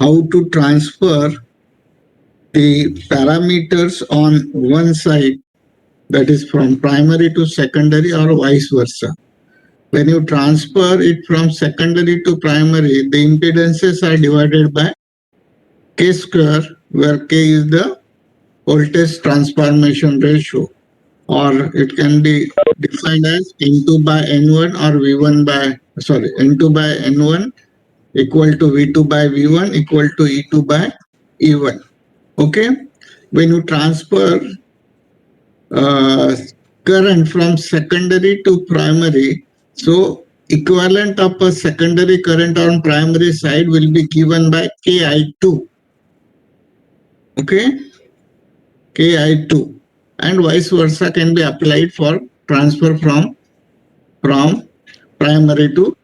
how to transfer the parameters on one side, that is from primary to secondary or vice versa. When you transfer it from secondary to primary, the impedances are divided by K square, where K is the voltage transformation ratio, or it can be defined as N2 by N1 or N2 by N1 equal to V2 by V1 equal to E2 by E1. Okay, when you transfer uh, current from secondary to primary, so equivalent of a secondary current on primary side will be given by KI2. Okay, KI2, and vice versa can be applied for transfer from primary to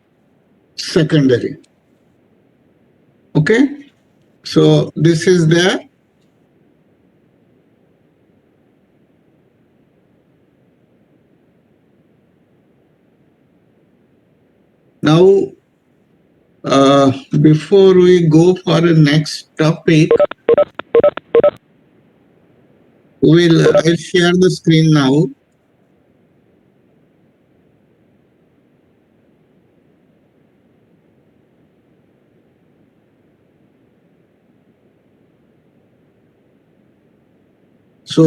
secondary. Okay, so this is the now before we go for the next topic, I'll share the screen now. So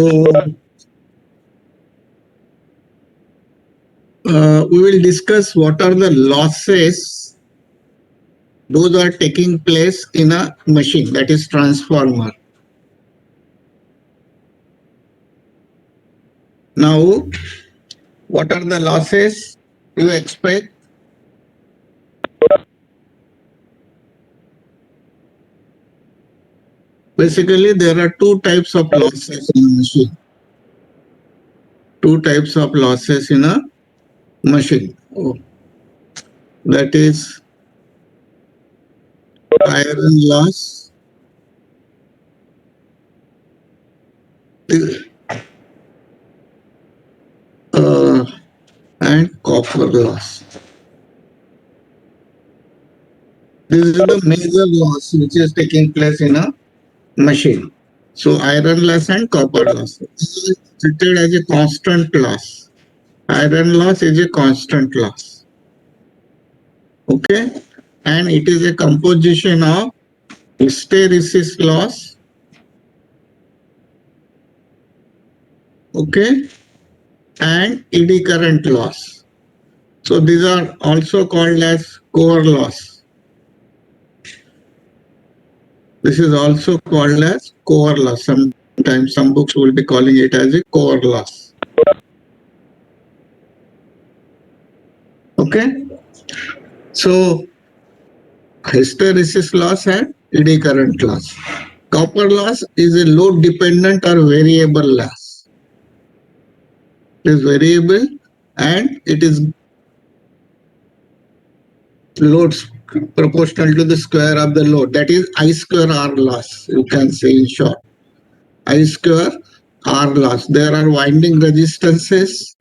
we will discuss what are the losses those are taking place in a machine, that is transformer. Now, what are the losses you expect? Basically, there are two types of losses in a machine. Two types of losses in a machine. That is iron loss and copper loss. This is the major loss which is taking place in a machine. So iron loss and copper loss. This is treated as a constant loss. Iron loss is a constant loss. Okay, and it is a composition of hysteresis loss. Okay, and eddy current loss. So these are also called as core loss. This is also called as core loss. Sometimes some books will be calling it as a core loss. Okay, so hysteresis loss and eddy current loss. Copper loss is a load dependent or variable loss. It is variable and it is loads proportional to the square of the load. That is I square R loss, you can say in short. I square R loss. There are winding resistances,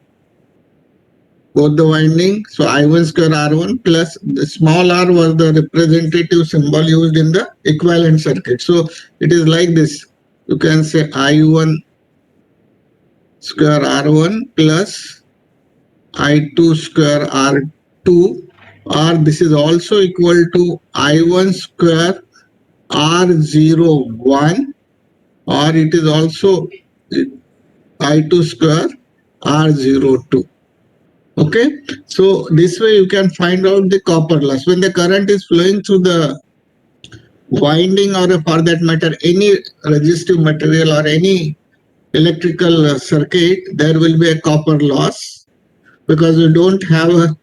both the winding. So I1 square R1 plus the small r was the representative symbol used in the equivalent circuit. So it is like this. You can say I1 square R1 plus I2 square R2, or this is also equal to I1 square R01, or it is also I2 square R02. Okay, so this way you can find out the copper loss. When the current is flowing through the winding, or for that matter any resistive material or any electrical circuit, there will be a copper loss because you don't have a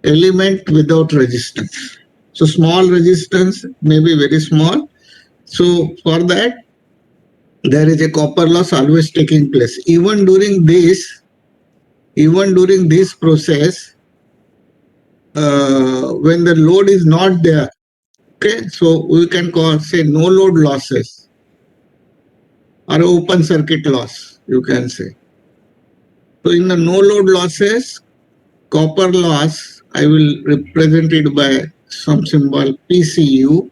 element without resistance. So small resistance may be very small. So for that, there is a copper loss always taking place. Even during this process, when the load is not there, okay, so we can say no load losses or open circuit loss, you can say. So in the no load losses, copper loss, I will represent it by some symbol PCU.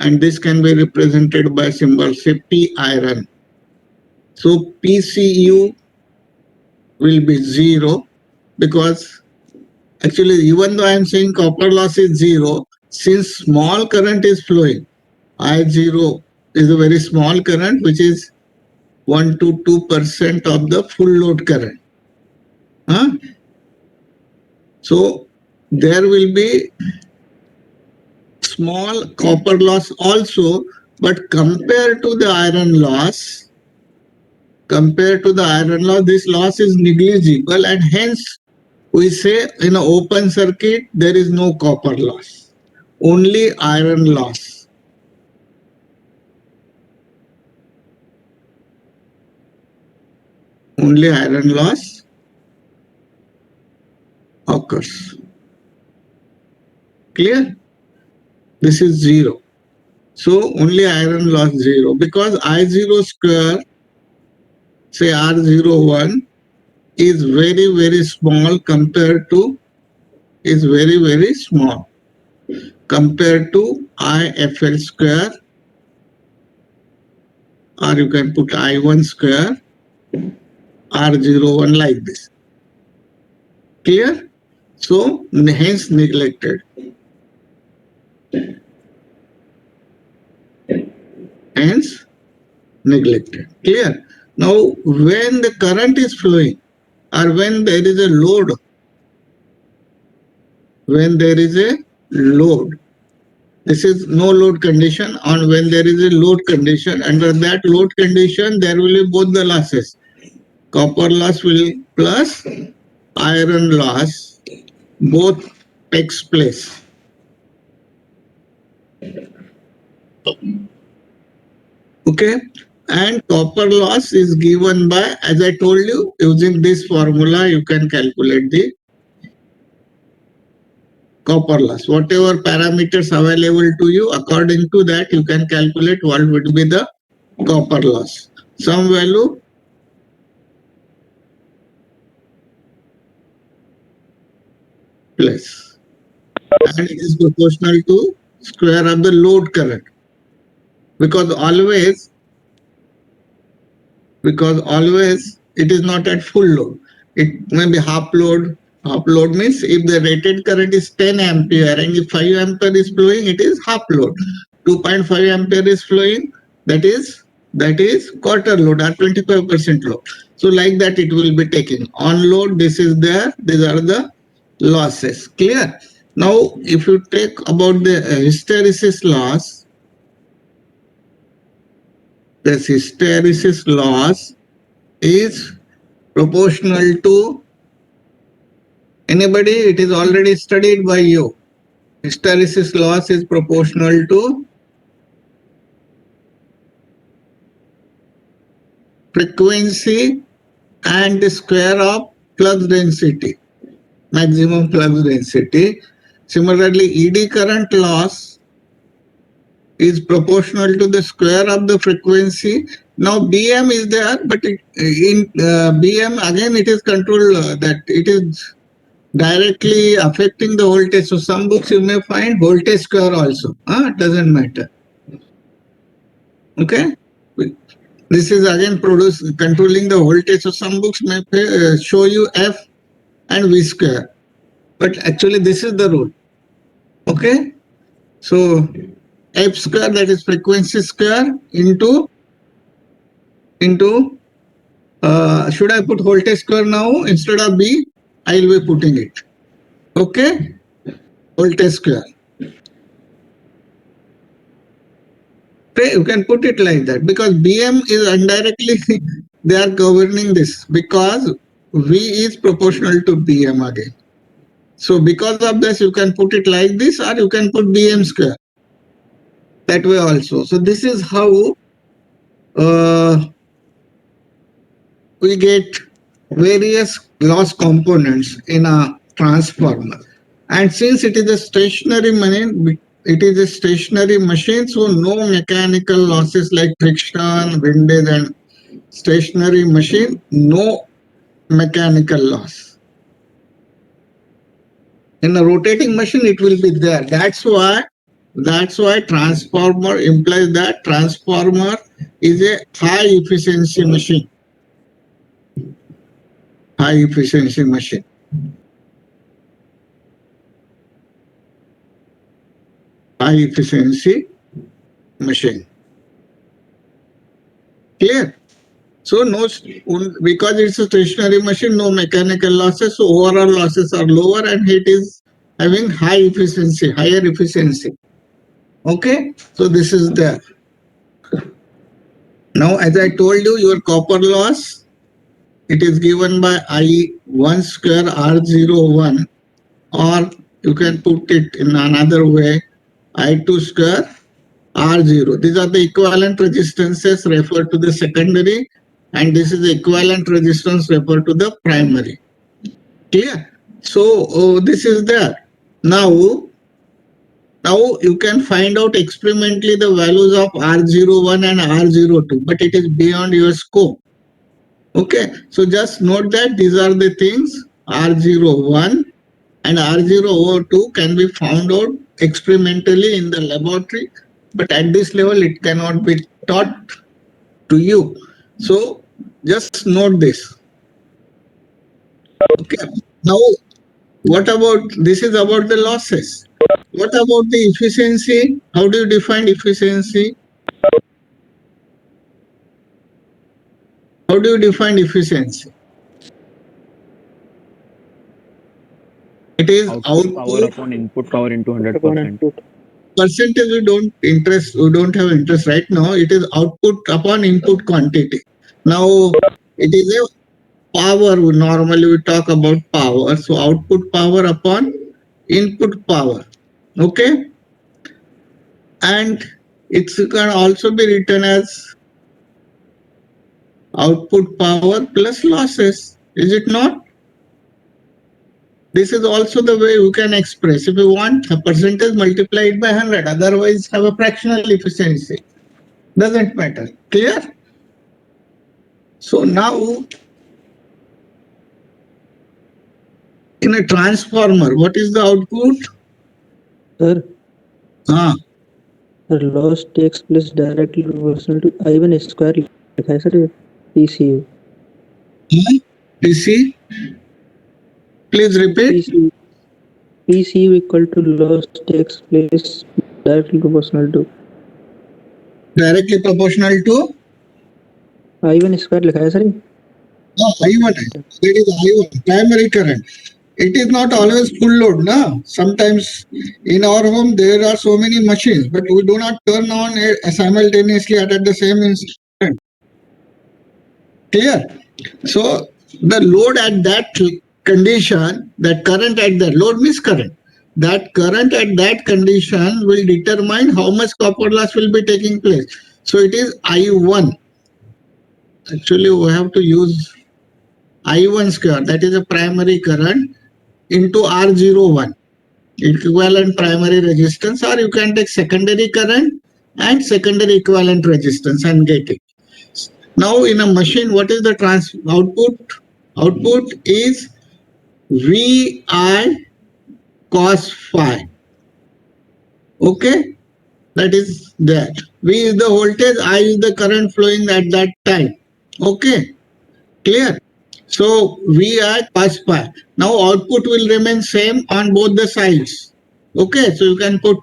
and this can be represented by symbol say P iron. So PCU will be 0 because actually even though I am saying copper loss is 0, since small current is flowing, I0 is a very small current which is 1 to 2% of the full load current. Huh? So there will be small copper loss also, but compared to the iron loss, this loss is negligible, and hence we say in an open circuit there is no copper loss, only iron loss. Only iron loss occurs. Clear? This is 0. So only iron loss 0 because I0 square, say R01, is very small compared to very small compared to IFL square, or you can put I1 square R01 like this. Clear? So hence neglected. Hence neglected. Clear? Now when the current is flowing or when there is a load, this is no load condition. On when there is a load condition, under that load condition there will be both the losses. Copper loss will plus iron loss, both takes place. Okay, and copper loss is given by, as I told you, using this formula you can calculate the copper loss. Whatever parameters available to you, according to that you can calculate what would be the copper loss. Some value plus, and it is proportional to square of the load current, because always it is not at full load. It may be half load. Half load means if the rated current is 10 ampere and if 5 ampere is flowing, it is half load. 2.5 ampere is flowing, that is quarter load or 25% load. So like that it will be taking. On load, this is there. These are the losses. Clear? Now if you take about the hysteresis loss, this hysteresis loss is proportional to anybody. It is already studied by you. Hysteresis loss is proportional to frequency and the square of flux density, maximum flux density. Similarly, ED current loss is proportional to the square of the frequency. Now BM is there, but in BM again it is controlled that it is directly affecting the voltage. So some books you may find voltage square also. It doesn't matter. Okay. This is again controlling the voltage. So some books may show you F and V square, but actually this is the rule. Okay. So F square, that is frequency square, into should I put voltage square now instead of B? I will be putting it. Okay, voltage square. Okay, you can put it like that because BM is indirectly they are governing this because V is proportional to BM again. So because of this, you can put it like this, or you can put BM square that way also. So this is how we get various loss components in a transformer. And since it is a stationary machine, so no mechanical losses like friction, windage, and stationary machine, no mechanical loss. In a rotating machine, it will be there. That's why That's why transformer implies that transformer is a high efficiency machine. High efficiency machine. High efficiency machine. Clear? So no, because it's a stationary machine, no mechanical losses. So overall losses are lower, and it is having high efficiency, higher efficiency. Okay, so this is there. Now, as I told you, your copper loss, it is given by I1 square R01, or you can put it in another way, I2 square R0. These are the equivalent resistances referred to the secondary, and this is the equivalent resistance referred to the primary. Clear? So this is there. Now you can find out experimentally the values of R01 and R02, but it is beyond your scope. Okay, so just note that these are the things R01 and R002 can be found out experimentally in the laboratory, but at this level it cannot be taught to you. So just note this. Okay, now what about, this is about the losses. What about the efficiency? How do you define efficiency? How do you define efficiency? It is output power upon input power into 100%. Percentage we don't have interest right now. It is output upon input quantity. Now it is a power. Normally we talk about power. So output power upon input power. Okay. And it can also be written as output power plus losses. Is it not? This is also the way you can express. If you want a percentage, multiply it by 100. Otherwise, have a fractional efficiency. Doesn't matter. Clear? So now, in a transformer, what is the output? Sir, the loss takes place directly proportional to I1 square. लिखा है sir PCU. PC? Please repeat. PCU equal to loss takes place directly proportional to. Directly proportional to? I1 square लिखा है sir. No, I1. That is I1, primary current. It is not always full load, no? Sometimes in our home there are so many machines, but we do not turn on simultaneously at the same instant. Clear? So the load at that condition, that current at that load means current. That current at that condition will determine how much copper loss will be taking place. So it is I1. Actually, we have to use I1 square, that is a primary current, into R01, equivalent primary resistance, or you can take secondary current and secondary equivalent resistance and get it. Now in a machine, what is the output? Output is VI cos phi. Okay, that is that. V is the voltage, I is the current flowing at that time. Okay, clear? So VI cos phi. Now output will remain same on both the sides. Okay, so you can put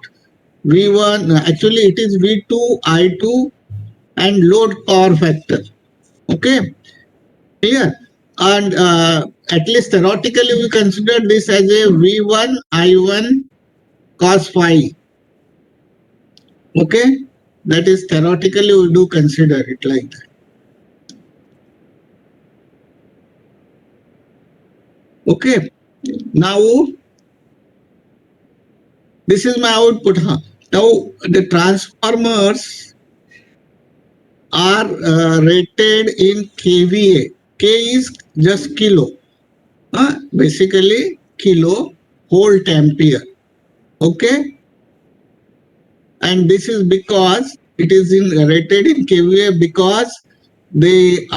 V1, actually it is V2, I2 and load power factor. Okay, clear? And at least theoretically we consider this as a V1, I1 cos phi. Okay, that is theoretically we do consider it like that. Okay, now this is my output. Now the transformers are rated in kVA. K is just kilo. Basically kilo volt ampere. Okay, and this is because it is rated in kVA because the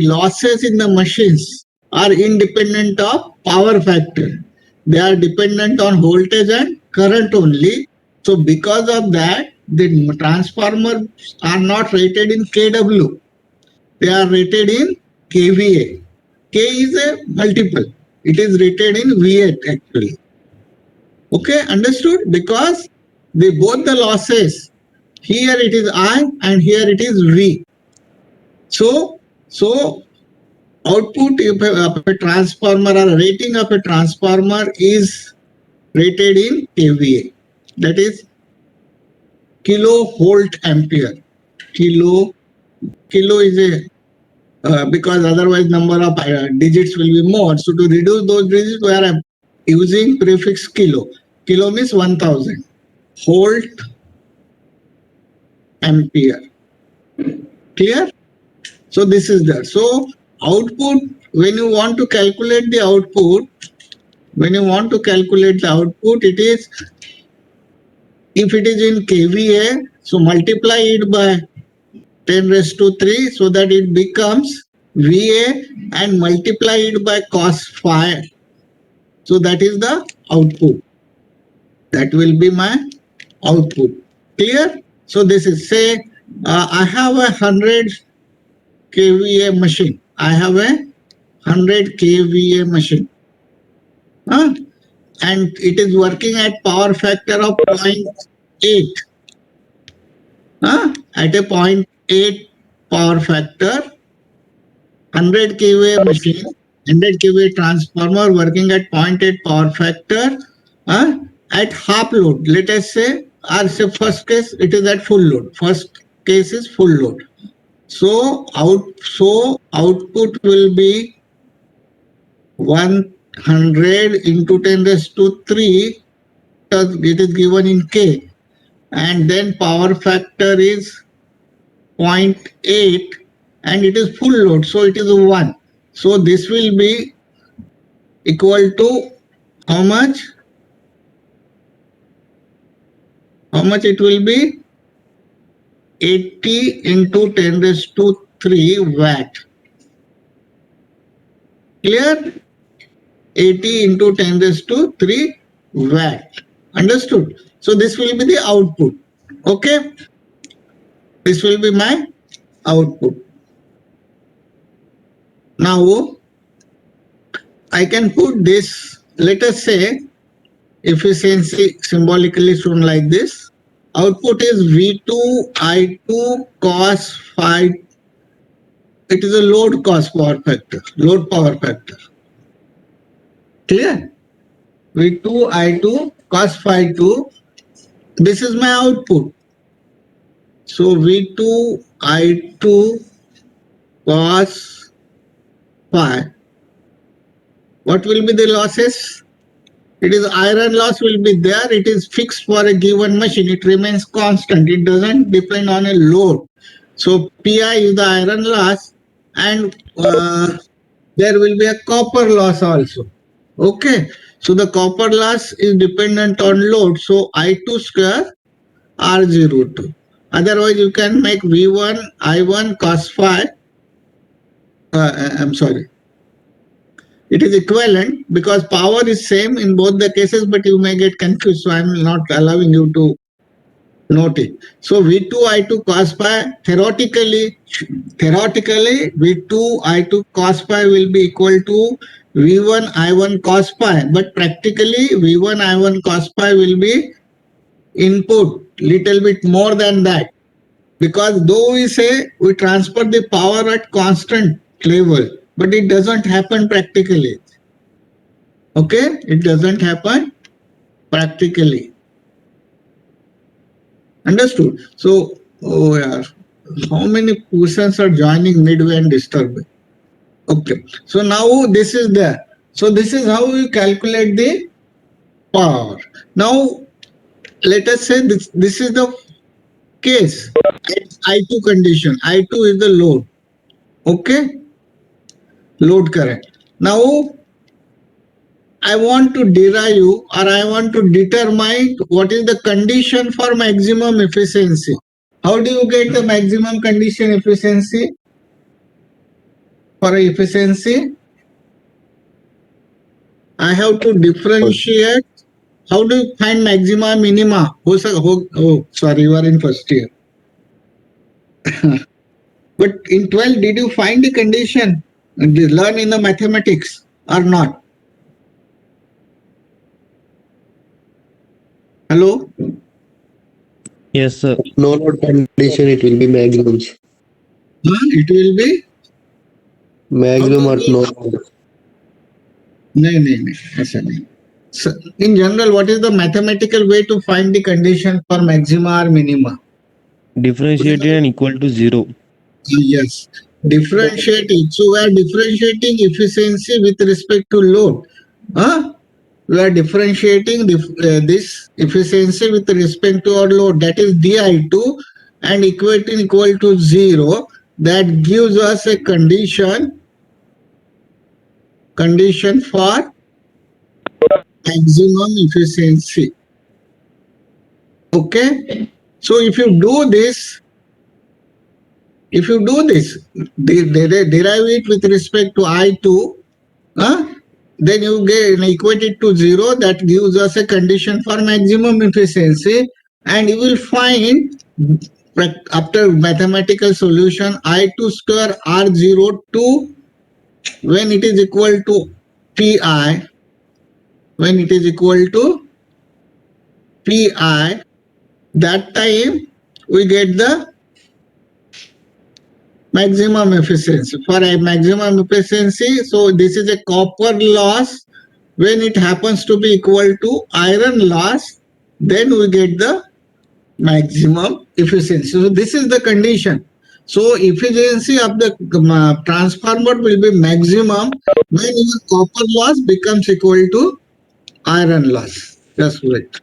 losses in the machines are independent of power factor. They are dependent on voltage and current only. So because of that, the transformers are not rated in kW. They are rated in kVA. K is a multiple. It is rated in VA actually. Okay, understood? Because both the losses, here it is I and here it is V. So output of a transformer or rating of a transformer is rated in kVA. That is kilovolt ampere. Kilo is a because otherwise number of digits will be more. So to reduce those digits, we are using prefix kilo. Kilo means 1000. Volt ampere. Clear? So this is there. So output, when you want to calculate the output, it is, if it is in kVA, so multiply it by 10 raised to 3 so that it becomes VA and multiply it by cos phi. So that is the output. That will be my output. Clear? So this is, say, I have a 100 kVA machine. I have a 100 kVA machine. And it is working at power factor of 0.8. At a 0.8 power factor, 100 kVA machine, 100 kVA transformer working at 0.8 power factor at half load. Let us say, or say first case, it is at full load. First case is full load. So output will be 100 into 10 raised to 3, because it is given in K, and then power factor is 0.8 and it is full load, so it is 1. So this will be equal to how much? How much it will be? 80 into 10 raised to 3 watt. Clear? 80 into 10 raised to 3 watt. Understood? So this will be the output. Okay? This will be my output. Now, I can put this, let us say, efficiency symbolically shown like this. Output is V2 I2 cos phi. It is a load cos power factor, load power factor. Clear? V2 I2 cos phi 2. This is my output. So V2 I2 cos phi. What will be the losses? It is iron loss will be there. It is fixed for a given machine. It remains constant. It doesn't depend on a load. So Pi is the iron loss, and there will be a copper loss also. Okay. So the copper loss is dependent on load. So I2 square R02. Otherwise, you can make V1 I1 cos phi. I'm sorry. It is equivalent because power is same in both the cases, but you may get confused. So I'm not allowing you to note it. So V2 I2 cos phi, theoretically V2 I2 cos phi will be equal to V1 I1 cos phi, but practically V1 I1 cos phi will be input little bit more than that, because though we say we transfer the power at constant level, but it doesn't happen practically. Okay, it doesn't happen practically. Understood? So, oh yeah, how many questions are joining midway and disturbing? Okay, so now this is there. So this is how we calculate the power. Now, let us say this is the case. It's I2 condition. I2 is the load. Okay, load current. Now, I want to derive or I want to determine what is the condition for maximum efficiency. How do you get the maximum condition efficiency? For efficiency, I have to differentiate how do you find maxima, minima? Oh, sorry, you are in first year. But in 12, did you find the condition? Did you learn in the mathematics or not? Hello? Yes, sir. No load condition, it will be maximums. It will be? How Maximum to at no get? load. नहीं ऐसा नहीं. So, in general, what is the mathematical way to find the condition for maxima or minima? Differentiated and equal to 0. Yes, differentiating. So we are differentiating efficiency with respect to load. Huh? We are differentiating this efficiency with respect to our load, that is di2, and equating equal to 0. That gives us a condition for maximum efficiency. Okay, so if you do this, derive it with respect to I2, then you get equate it to 0. That gives us a condition for maximum efficiency, and you will find after mathematical solution I2 square R02 when it is equal to Pi, that time we get the maximum efficiency. For a maximum efficiency, so this is a copper loss. When it happens to be equal to iron loss, then we get the maximum efficiency. So this is the condition. So efficiency of the transformer will be maximum when your copper loss becomes equal to iron loss. Just wait.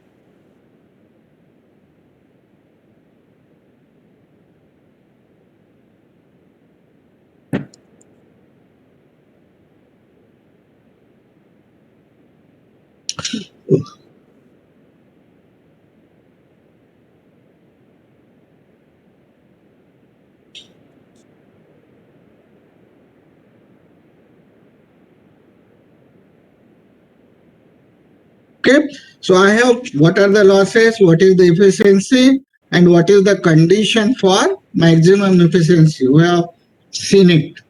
Okay, so I have what are the losses, what is the efficiency, and what is the condition for maximum efficiency. We have seen it.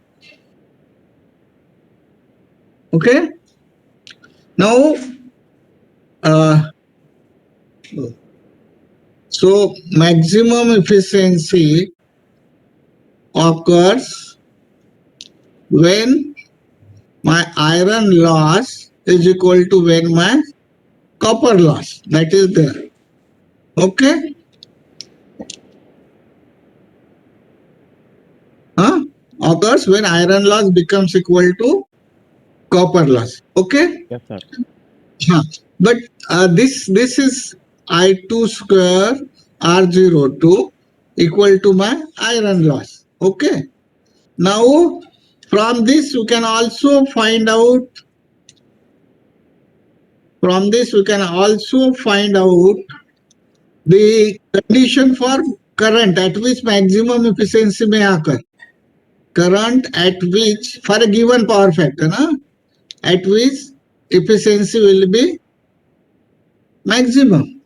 Okay, now so maximum efficiency occurs when my iron loss is equal to when my copper loss, that is there. Okay, occurs when iron loss becomes equal to copper loss. Okay. Yes, sir. But this is I2 square R02 equal to my iron loss. Okay. Now from this you can also find out the condition for current at which maximum efficiency may occur. Current at which for a given power factor, at which efficiency will be maximum.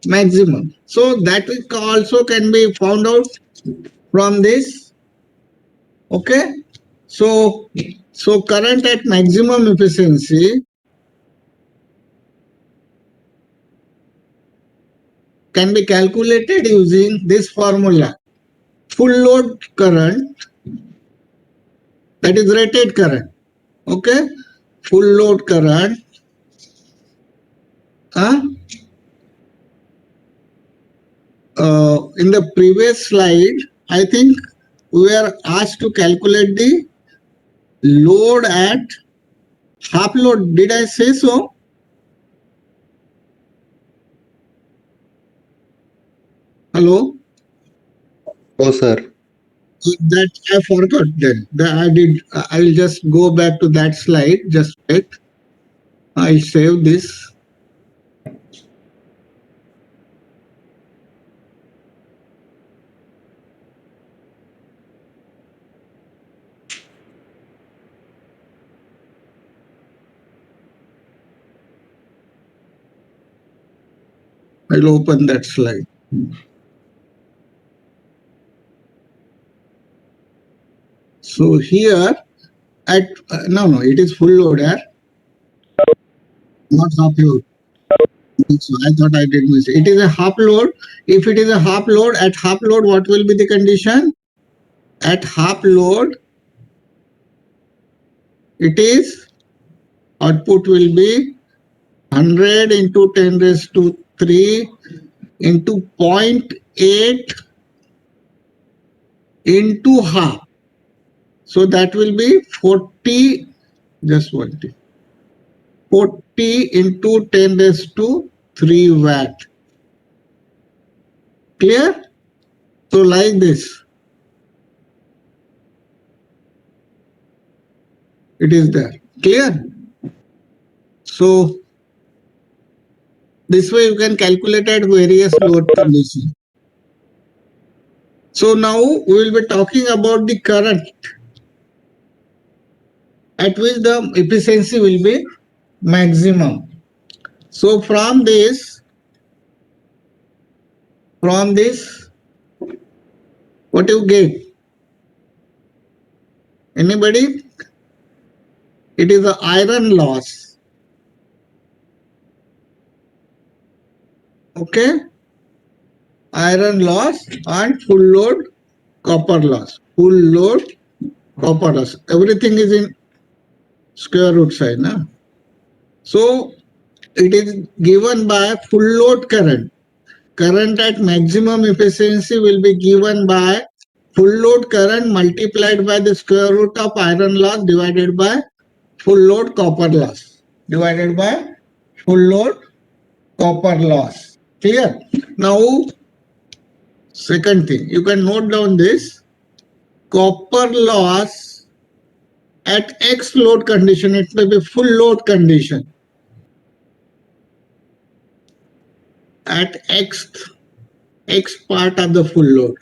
Maximum. So that also can be found out from this. Okay. So current at maximum efficiency can be calculated using this formula. Full load current, that is rated current. Okay. Full load current. In the previous slide, I think we were asked to calculate the load at half load. Did I say so? Hello? Oh, sir. That I forgot then. I will just go back to that slide. Just wait. I save this. I'll open that slide. So here at no, it is full load here, not half load. So I thought I did miss. It is a half load. If it is a half load, at half load, what will be the condition? At half load, it is output will be 100 into 10 raised to 3 into 0.8 into half. So that will be 40, just 40. 40 into 10 raised to 3 watt. Clear? So like this. It is there. Clear? So this way you can calculate at various load conditions. So now we will be talking about the current at which the efficiency will be maximum. So from this, what you get? Anybody? It is the iron loss. Okay? Iron loss and full load copper loss. Full load copper loss. Everything is in square root sign. Huh? So it is given by full load current. Current at maximum efficiency will be given by full load current multiplied by the square root of iron loss divided by full load copper loss. Divided by full load copper loss. Clear? Now, second thing, you can note down this. Copper loss at X load condition, it may be full load condition. At X part of the full load.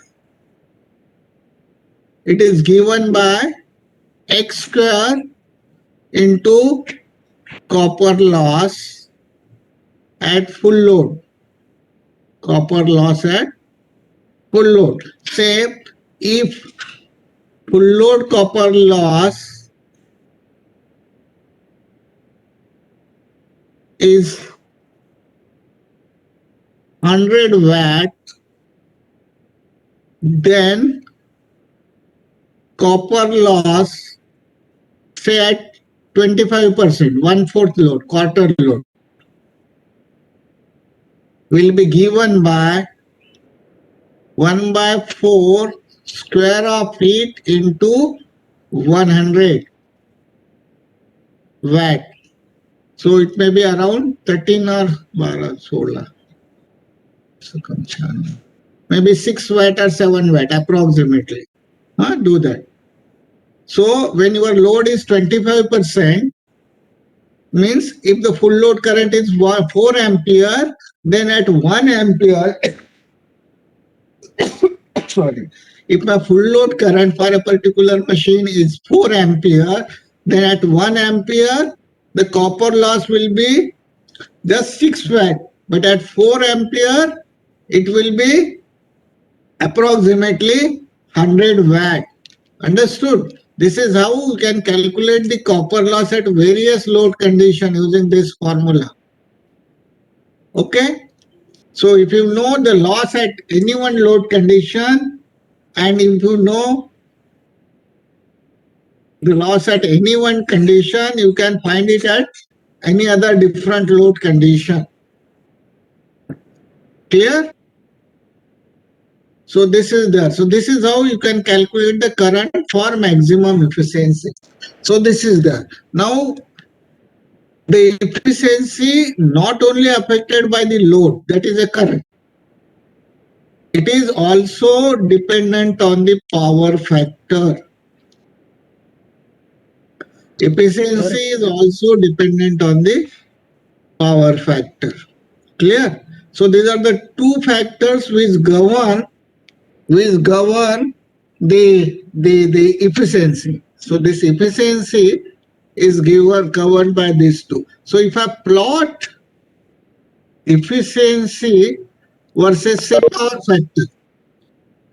It is given by X square into copper loss at full load. Copper loss at full load. Say if full load copper loss is 100 watt, then copper loss, say at 25%, 1/4 load, quarter load, will be given by 1/4 square of it into 100 watt. So it may be around 13 or 16. Maybe 6 watt or 7 watt approximately. Do that. So when your load is 25%, means if the full load current is 4 ampere, then at 1 ampere, sorry, if my full load current for a particular machine is 4 ampere, then at 1 ampere, the copper loss will be just 6 watt. But at 4 ampere, it will be approximately 100 watt. Understood? This is how we can calculate the copper loss at various load conditions using this formula. Okay? So if you know the loss at any one load condition, and if you know the loss at any one condition, you can find it at any other different load condition. Clear? So this is there. So this is how you can calculate the current for maximum efficiency. So this is there. Now the efficiency not only affected by the load, that is a current. It is also dependent on the power factor. Efficiency is also dependent on the power factor. Clear? So these are the two factors which govern the efficiency. So this efficiency is governed by these two. So if I plot efficiency versus say power factor.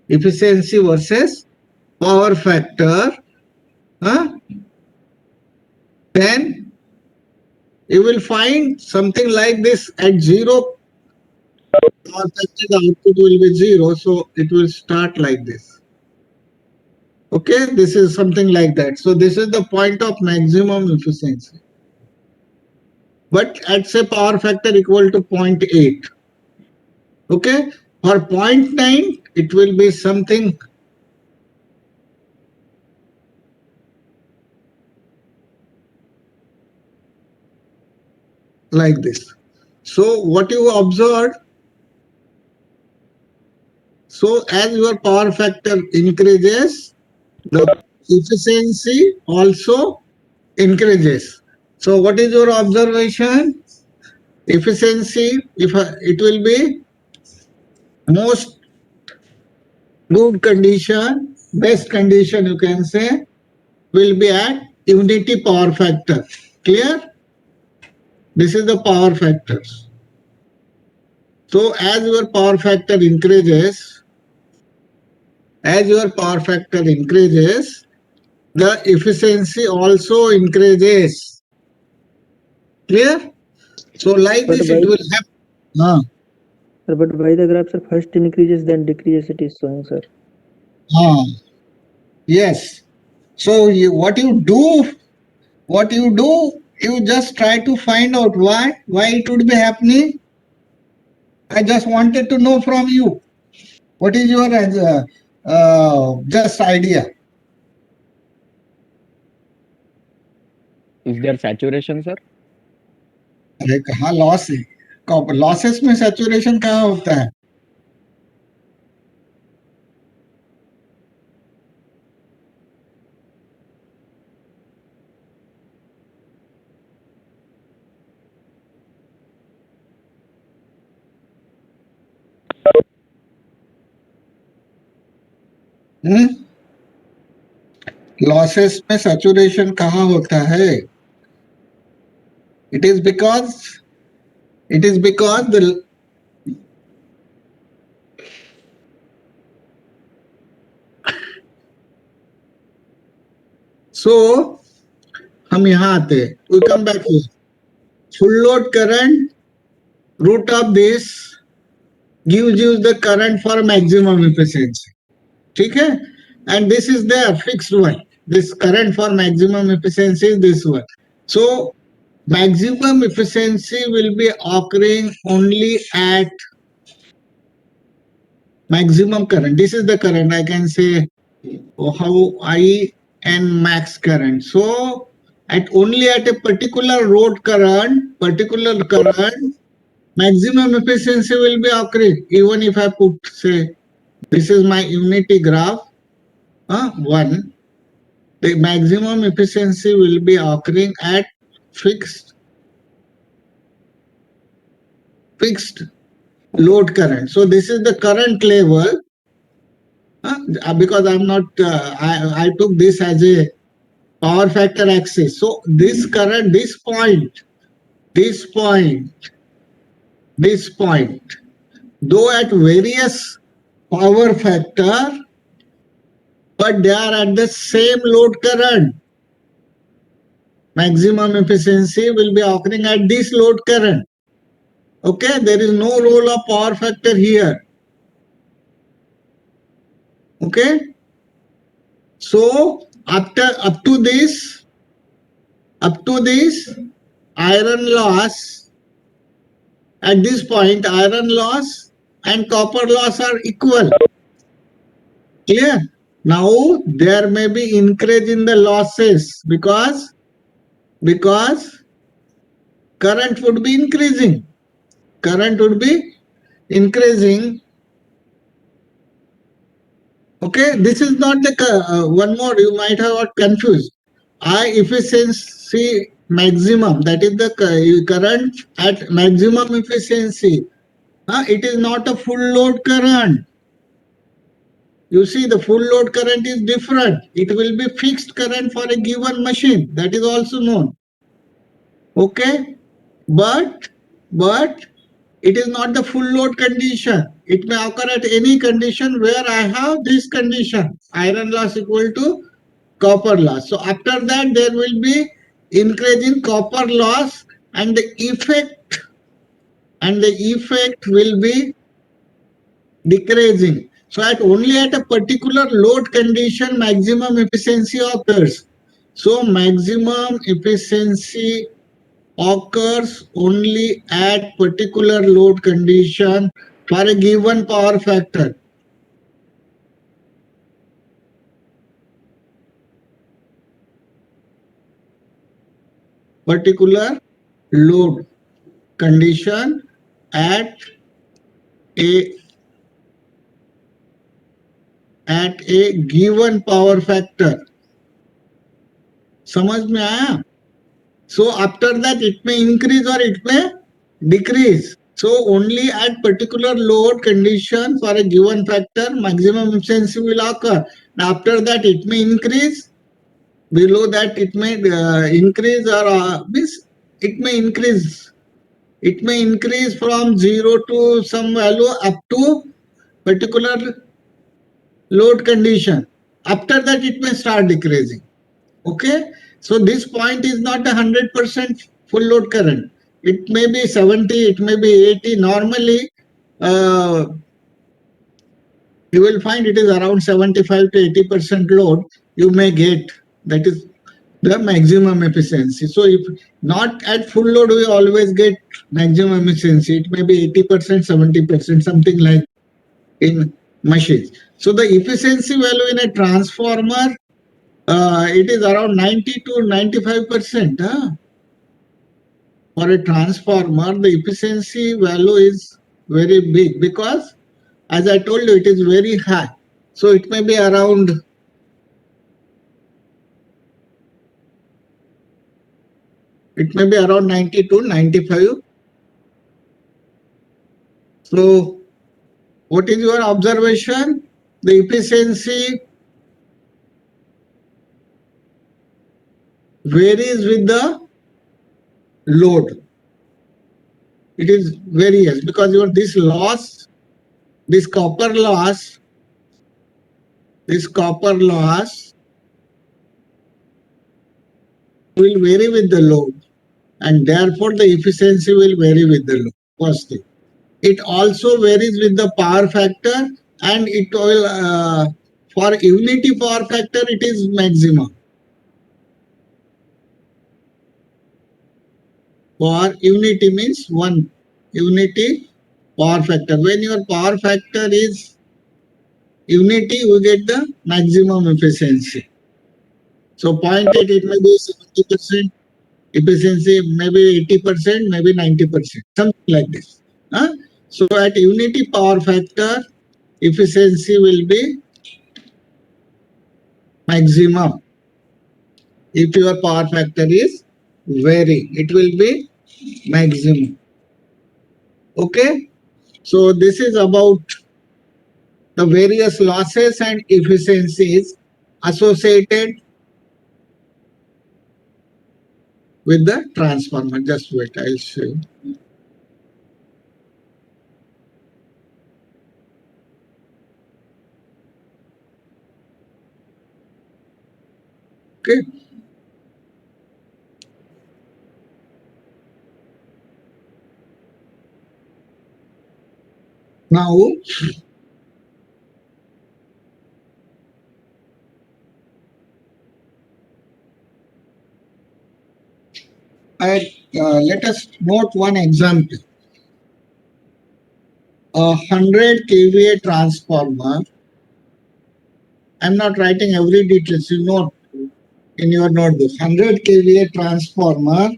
Efficiency versus power factor. Then you will find something like this at 0. Power factor, the output will be 0, so it will start like this. Okay, this is something like that. So this is the point of maximum efficiency. But at say power factor equal to 0.8. Okay, for 0.9 it will be something like this. So what you observed, so as your power factor increases, the efficiency also increases. So what is your observation? Efficiency, if it will be most good condition, best condition you can say, will be at unity power factor. Clear? This is the power factors. So as your power factor increases, the efficiency also increases. Clear? So like But this it why- will happen. Sir, but why the graph, sir, first increases then decreases it is showing, sir. Yes. So what you do, you just try to find out why it would be happening. I just wanted to know from you. What is your just idea? Is there saturation, sir? अरे कहाँ loss है? Losses में saturation कहाँ होता है? Losses में saturation कहाँ होता है? It is because the so हम यहाँ आते हैं. We come back here. Full load current, root of this gives you the current for maximum efficiency. ठीक है? And this is the fixed one. This current for maximum efficiency is this one. So maximum efficiency will be occurring only at maximum current. This is the current, I can say how I and max current. So only at a particular load current, maximum efficiency will be occurring. Even if I put say this is my unity graph, 1, the maximum efficiency will be occurring at fixed load current. So this is the current level. Because I'm not, I took this as a power factor axis. So this current, this point, though at various power factor, but they are at the same load current. Maximum efficiency will be occurring at this load current. Okay, there is no role of power factor here. Okay, so up to this iron loss, at this point iron loss and copper loss are equal. Clear? Now there may be increase in the losses because current would be increasing. Okay, this is not the one more you might have got confused. I efficiency maximum, that is the current at maximum efficiency. It is not a full load current. You see, the full load current is different. It will be fixed current for a given machine. That is also known. Okay, but it is not the full load condition. It may occur at any condition where I have this condition, iron loss equal to copper loss. So after that, there will be increase in copper loss, and the effect will be decreasing. So only at a particular load condition, maximum efficiency occurs. So maximum efficiency occurs only at particular load condition for a given power factor. Particular load condition at a given power factor. समझ में आया? So after that it may increase or it may decrease. So only at particular load condition for a given factor, maximum efficiency will occur. Now after that it may increase. Below that it may increase or it may increase. It may increase from 0 to some value up to particular load condition. After that it may start decreasing. Okay, so this point is not 100% full load current. It may be 70, it may be 80. Normally you will find it is around 75 to 80% load you may get. That is the maximum efficiency. So if not at full load, we always get maximum efficiency. It may be 80%, 70%, something like in machines. So the efficiency value in a transformer, it is around 90 to 95%. For a transformer, the efficiency value is very big because, as I told you, it is very high. So it may be around 90 to 95. So what is your observation? The efficiency varies with the load. It is various because your this loss, this copper loss will vary with the load, and therefore the efficiency will vary with the load. First thing. It also varies with the power factor, and it will for unity power factor it is maximum. For unity means one unity power factor. When your power factor is unity, you get the maximum efficiency. So 0.8, it may be 70% efficiency, maybe 80%, maybe 90%, something like this. So at unity power factor, efficiency will be maximum. If your power factor is vary, it will be maximum. Okay, so this is about the various losses and efficiencies associated with the transformer. Just wait, I'll show you. Okay. Now, let us note one example. A 100 kVA transformer. I'm not writing every details, you note in your notebook. 100 kVA transformer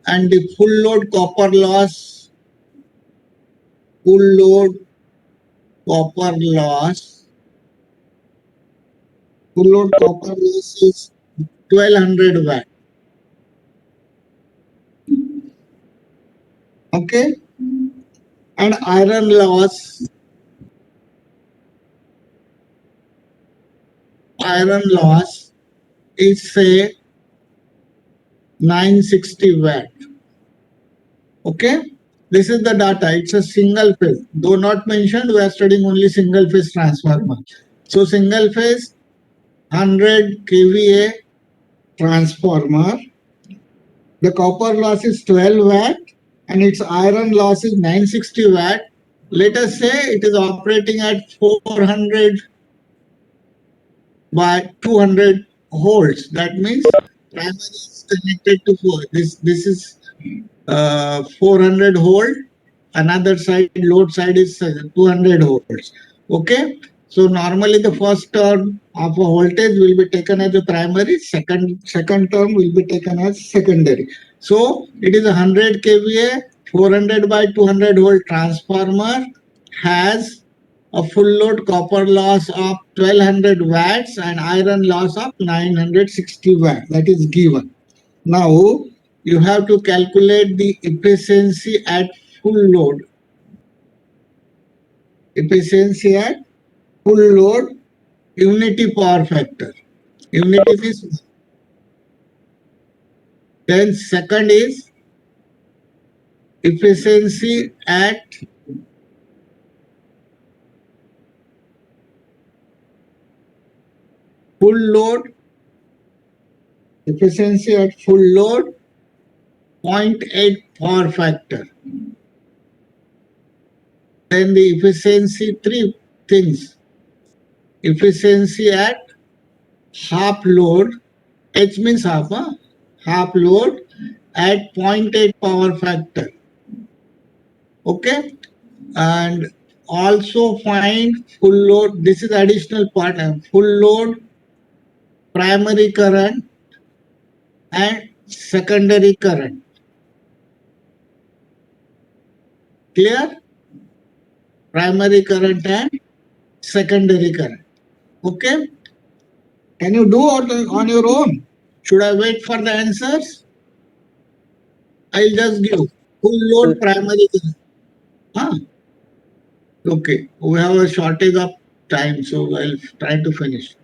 and the full load copper loss is 1200 watt. Okay, and iron loss is say 960 watt. Okay, This is the data. It's a single phase. Though not mentioned, we are studying only single phase transformer. So single phase 100 kVA transformer. The copper loss is 12 watt and its iron loss is 960 watt. Let us say it is operating at 400 by 200 volts. That means primary is connected to this is 400 volt. Another side, load side is 200 volts. Okay. So normally the first term of a voltage will be taken as a primary, second term will be taken as secondary. So it is 100 kVA, 400 by 200 volt transformer has a full load copper loss of 1200 watts and iron loss of 960 watts. That is given. Now you have to calculate the efficiency at full load. Efficiency at full load, unity power factor. Unity is 1. Then second is efficiency at full load. Efficiency at full load, 0.8 power factor. Then the efficiency, 3 things. Efficiency at half load, H means half, half load at 0.8 power factor. Okay, and also find full load. This is additional part. Full load, primary current and secondary current. Clear? Primary current and secondary current. Okay. Can you do it on your own? Should I wait for the answers? I'll just give full load primary current. Huh? Okay. We have a shortage of time, so I'll try to finish.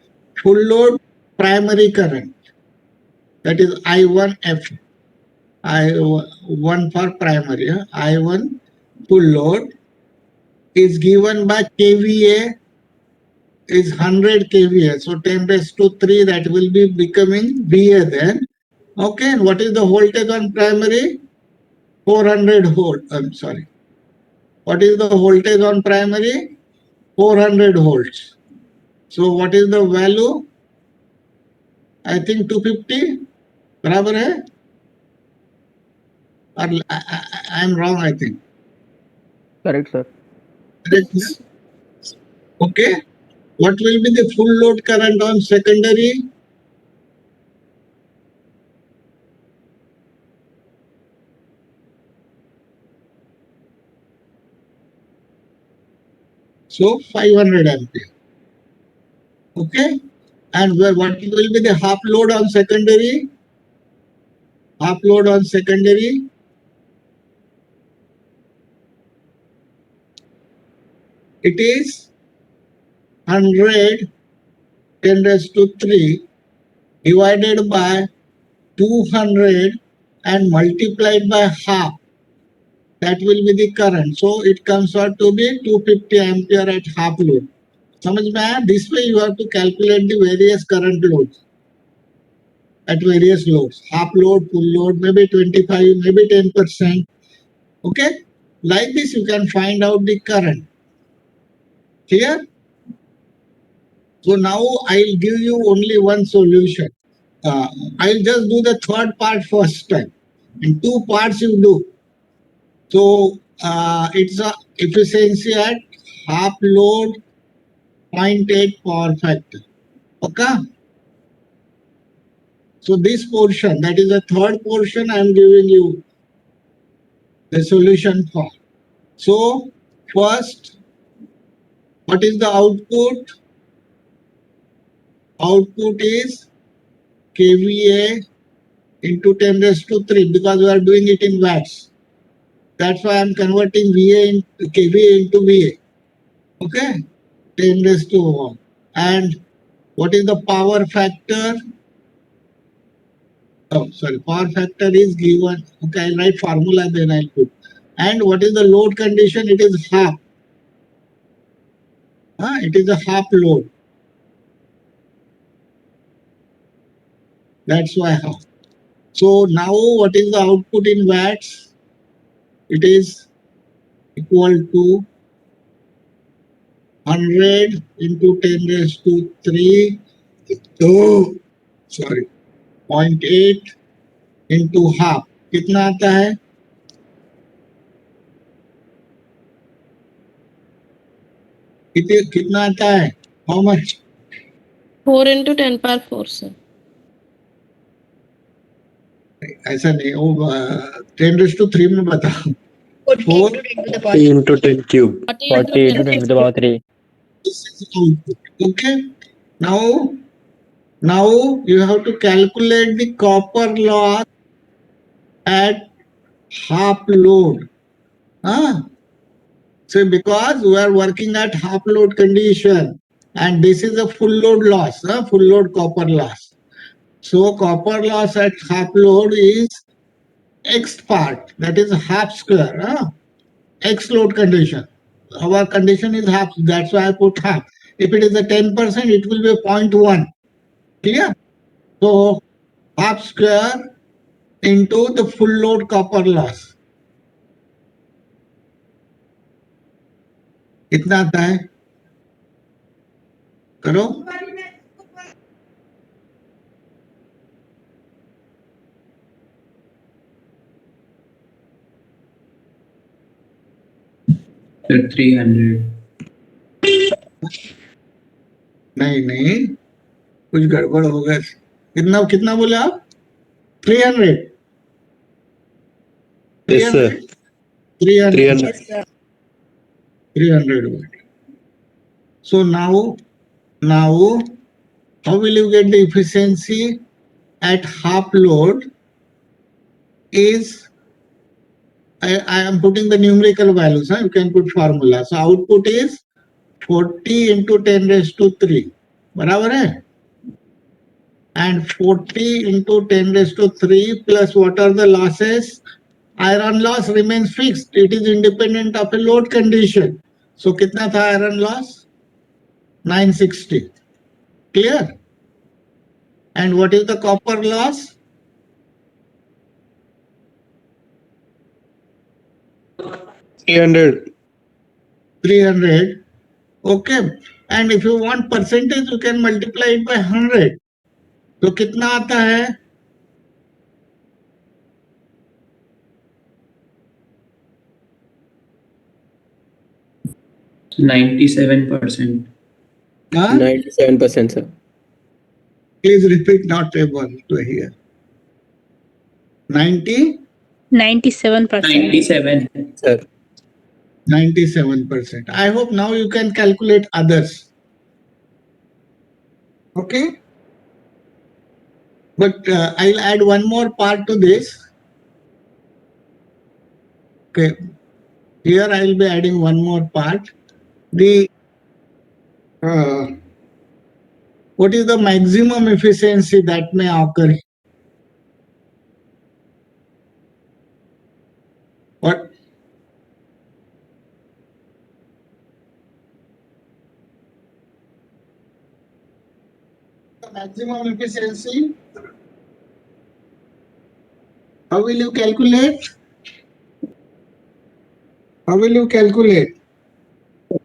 Full load primary current. That is I1F. I1 for primary. I1 full load is given by kVA is 100 kVA. So 10 raised to 3, that will be becoming VA then. Okay, and what is the voltage on primary? 400 volt. I'm sorry. What is the voltage on primary? 400 volts. So what is the value? I think 250. Barabar hai? Or I'm wrong, I think. Correct, sir. Correct. Okay. What will be the full load current on secondary? So 500 ampere. Okay. And what will be the half load on secondary? Half load on secondary. It is 100 10 raised to 3 divided by 200 and multiplied by half. That will be the current. So it comes out to be 250 ampere at half load. समझ में आया? This way you have to calculate the various current loads at various loads. Half load, full load, maybe 25, maybe 10%. Okay? Like this you can find out the current. Clear? So now I'll give you only one solution. I'll just do the third part first time. In 2 parts you do. So it's a efficiency at half load, 0.8 power factor. Okay. So this portion, that is the third portion, I am giving you the solution for. So first, what is the output? Output is kVA into 10 raised to 3 because we are doing it in watts. That's why I am converting VA into kVA into VA. Okay, 10 raised to 1. And what is the power factor? Oh, sorry, power factor is given. Okay, I'll write formula then I'll put. And what is the load condition? It is half. It is a half load. That's why half. So now what is the output in watts? It is equal to 100 into 10 raised to 3. Oh, sorry. 0.8 into half. कितना आता है? कितना आता है? How much? 4 into 10 power 4, sir. ऐसा नहीं, वो 10 raised to 3 में बताओ. 4 40 into 10 cube. 40 into 10 to the power 3. This is output. Okay. Now you have to calculate the copper loss at half load. So because we are working at half load condition and this is a full load loss, full load copper loss. So copper loss at half load is X part, that is half square, X load condition. Our condition is half, that's why I put half. If it is a 10%, it will be 0.1. Clear? So half square into the full load copper loss. कितना आता है? करो. Sir, 300. नहीं कुछ गड़बड़ हो गया. कितना बोले आप? 300. Yes, sir. 300. 300. So now how will you get the efficiency at half load? Is I am putting the numerical values. You can put formula. So output is 40 into 10 raised to 3. बराबर है? And 40 into 10 raised to 3 plus what are the losses? Iron loss remains fixed. It is independent of a load condition. So कितना था iron loss? 960. Clear? And what is the copper loss? 300. 300. Okay. And if you want percentage, you can multiply it by 100. तो कितना आता है? So 97%. 97%, sir. Please repeat, not able to hear. 90? 97%. 97. Sir. 97%. I hope now you can calculate others. Okay? But I'll add one more part to this. Okay. Here I'll be adding one more part. What is the maximum efficiency that may occur? What? The maximum efficiency? How will you calculate? How will you calculate?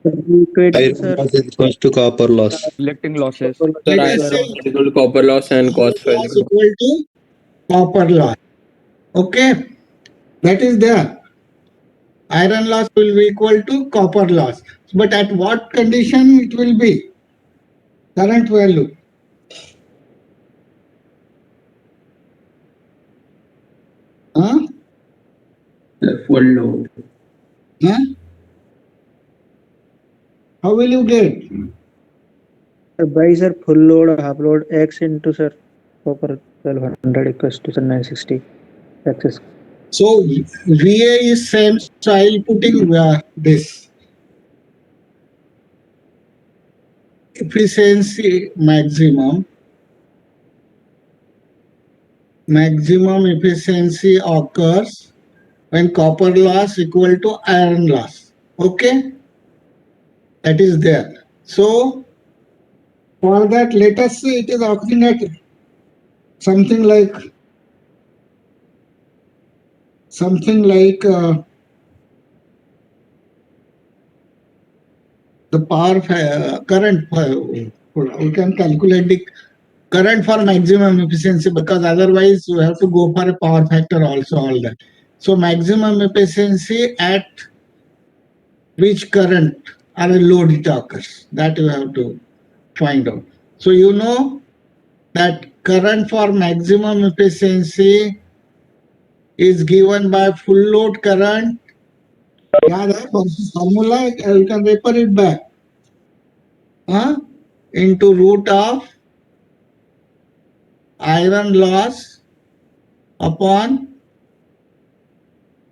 Iron Sir, loss is equals to copper loss. Selecting losses. Let us say Equal to copper loss and cost loss value. equal to copper loss. Okay, that is there. Iron loss will be equal to copper loss. But at what condition it will be? Current value. The full load. How will you get? by sir full load, half load, X into sir copper 1200 equals to sir 960. X. So VA is same. So I'll putting this efficiency maximum. Maximum efficiency occurs when copper loss equal to iron loss. Okay, that is there. So for that, let us say it is occurring at something like the current. We can calculate the current for maximum efficiency, because otherwise you have to go for a power factor also, all that. So maximum efficiency at which current or a load it occurs, that you have to find out. So you know that current for maximum efficiency is given by full load current. Yeah, that formula, you can refer it back. Into root of iron loss upon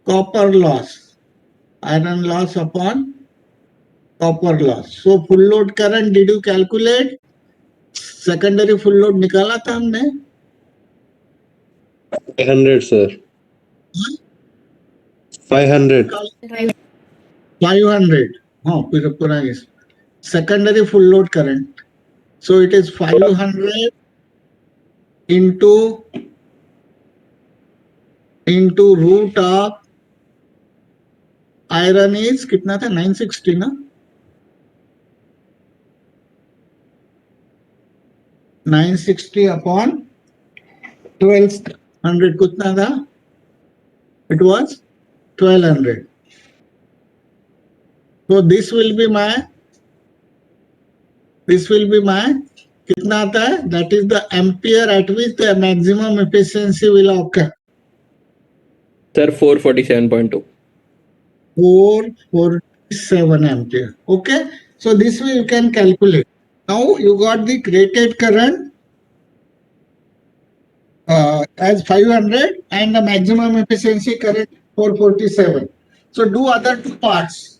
copper loss. Iron loss upon copper loss. So full load current, did you calculate? Secondary full load निकाला था हमने? 500, sir. 500. 500. हाँ, पूरा is secondary full load current. So it is 500 into root of iron is कितना था? 960 ना? 960 upon 1200 कितना था? It was 1200. So this will be my कितना आता है? That is the ampere at which the maximum efficiency will occur. Sir, 447.2. 447 ampere. Okay, so this way you can calculate. Now you got the rated current as 500 and the maximum efficiency current 447. So do other two parts.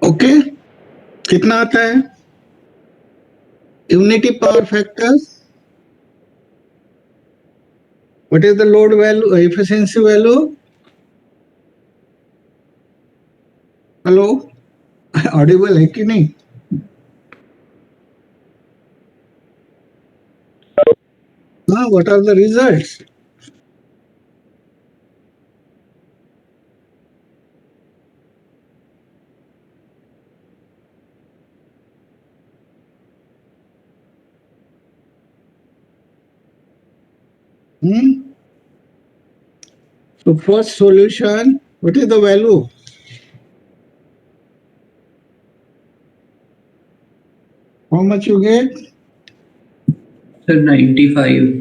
Okay, कितना आता है? Unity power factor, what is the load value, efficiency value? Hello, Audible है कि नहीं? What are the results? So first solution, what is the value? How much you get? Sir, 95.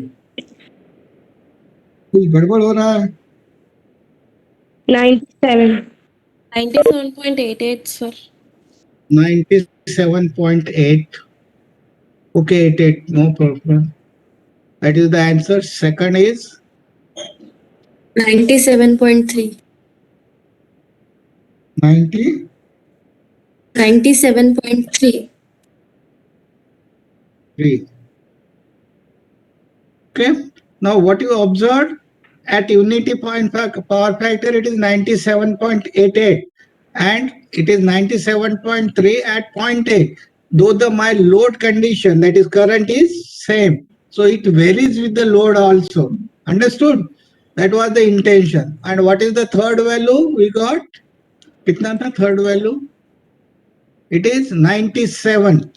कुछ गड़बड़ हो रहा है 97. 97.88, sir. 97.8. Okay, 88, no problem. That is the answer. Second is 97.3. 90. 97.3. 3. Okay. Now what you observed at unity point power factor, it is 97.88 and it is 97.3 at 0.8. Though my load condition, that is current, is same. So it varies with the load also. Understood? That was the intention. And what is the third value we got? Kitna tha third value? It is 97.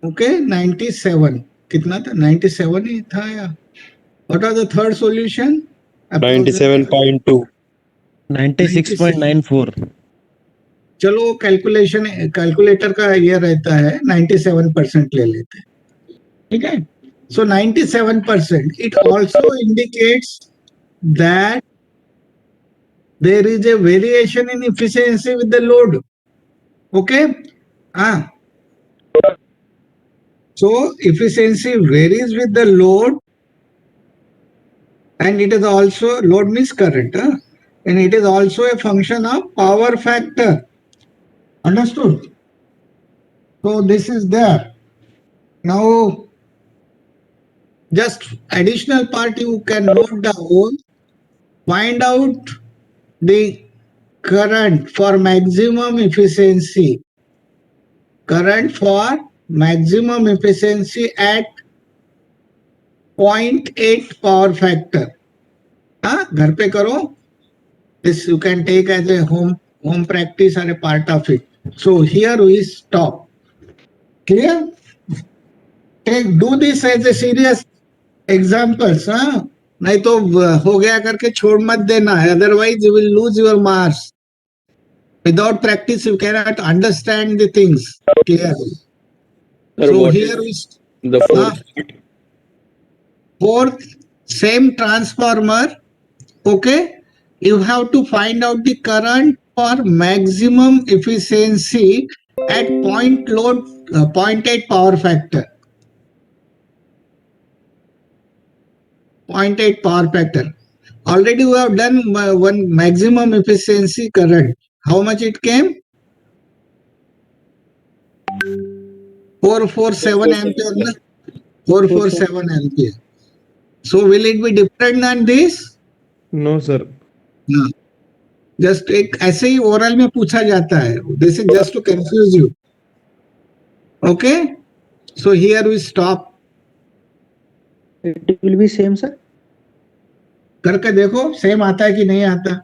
Okay, 97. कितना था 97 ही था या what was the third solution? 97.2. 96.94. चलो calculator का ये रहता है 97% ले लेते हैं ठीक है so 97% it also indicates that there is a variation in efficiency with the load. Okay, so efficiency varies with the load and it is also load means current and it is also a function of power factor. Understood? So this is there. Now just additional part you can note down, find out the current for maximum efficiency. Current for maximum efficiency at 0.8 power factor. घर पे करो. This you can take as a home practice or a part of it. So here we stop. Clear? Do this as a serious examples. नहीं तो हो गया करके छोड़ मत देना. Otherwise you will lose your marks. Without practice you cannot understand the things clearly. Sir, So what here is we the fourth? fourth same transformer. Okay, you have to find out the current for maximum efficiency at 0.8 power factor. 0.8 power factor. Already we have done one maximum efficiency current. How much it came? 447 ampere. Na? 447 ampere. So will it be different than this? No, sir. No. Just एक ऐसे ही oral में पूछा जाता है. This is just to confuse you. Okay. So here we stop. It will be same, sir. करके देखो same आता है कि नहीं आता.